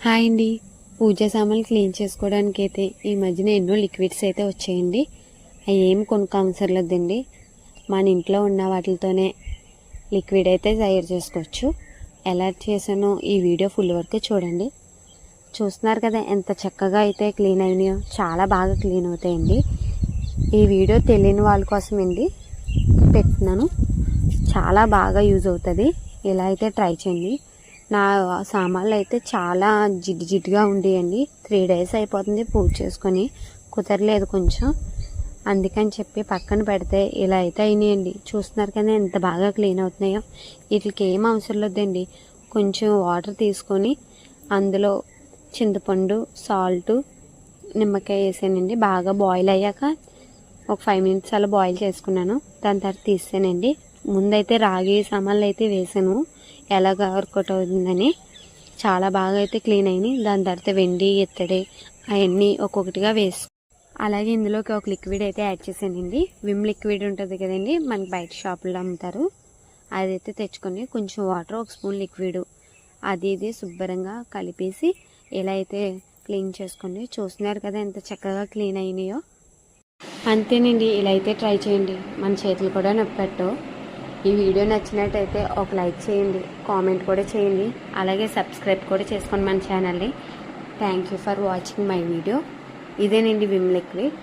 Hi అండి. పూజ సామాన్లు clean చేసుకోవడానికి అయితే ఈ మధ్యన ఎన్నో లిక్విడ్స్ అయితే వచ్చాయండి. అవి ఏమి కొనుక్కోవసరం లేదండి, మన ఇంట్లో ఉన్న వాటితోనే లిక్విడ్ అయితే తయారు చేసుకోవచ్చు. ఎలా చేసానో ఈ వీడియో ఫుల్ వరకు చూడండి. చూస్తున్నారు కదా ఎంత చక్కగా అయితే క్లీన్ అయినాయో, చాలా బాగా క్లీన్ అవుతాయండి. ఈ వీడియో తెలియని వాళ్ళ కోసమండి పెడుతున్నాను. చాలా బాగా యూజ్ అవుతుంది. ఇలా అయితే ట్రై చేయండి. నా సామాన్లు అయితే చాలా జిడ్డుగా ఉండేయండి. 3 days అయిపోతుంది పూజ చేసుకొని, కుదరలేదు కొంచెం, అందుకని చెప్పి పక్కన పెడితే ఇలా అయితే అయినాయండి. చూస్తున్నారు కదా ఎంత బాగా క్లీన్ అవుతున్నాయో. వీటికి ఏం అవసరం లేదండి. కొంచెం వాటర్ తీసుకొని అందులో చింతపండు, సాల్ట్, నిమ్మకాయ వేసానండి. బాగా బాయిల్ అయ్యాక ఒక 5 minutes అలా బాయిల్ చేసుకున్నాను. దాని తర్వాత తీసానండి. ముందైతే రాగి సామాన్లు అయితే వేసాను, ఎలాగ వర్కౌట్ అవుతుందని. చాలా బాగా అయితే క్లీన్ అయినాయి. దాని తర్వాత వెండి, ఇత్తడి అవన్నీ ఒక్కొక్కటిగా అలాగే ఇందులోకి ఒక లిక్విడ్ అయితే యాడ్ చేశానండి. విమ్ లిక్విడ్ ఉంటుంది కదండి, మనకి బయట షాపుల్లో అమ్ముతారు. అదైతే తెచ్చుకొని కొంచెం వాటర్, 1 స్పూన్ లిక్విడ్ అది ఇది శుభ్రంగా కలిపేసి ఇలా అయితే క్లీన్ చేసుకోండి. చూస్తున్నారు కదా ఎంత చక్కగా క్లీన్ అయినాయో. అంతేనండి, ఇలా అయితే ట్రై చేయండి. మన చేతులు కూడా నొప్పి పెట్టవు. ఈ వీడియో నచ్చినట్టయితే ఒక లైక్ చేయండి, కామెంట్ కూడా చేయండి, అలాగే సబ్స్క్రైబ్ కూడా చేసుకోండి మన ఛానల్ని. Thank you for watching my video. ఇదేనండి విమ్ లిక్విడ్.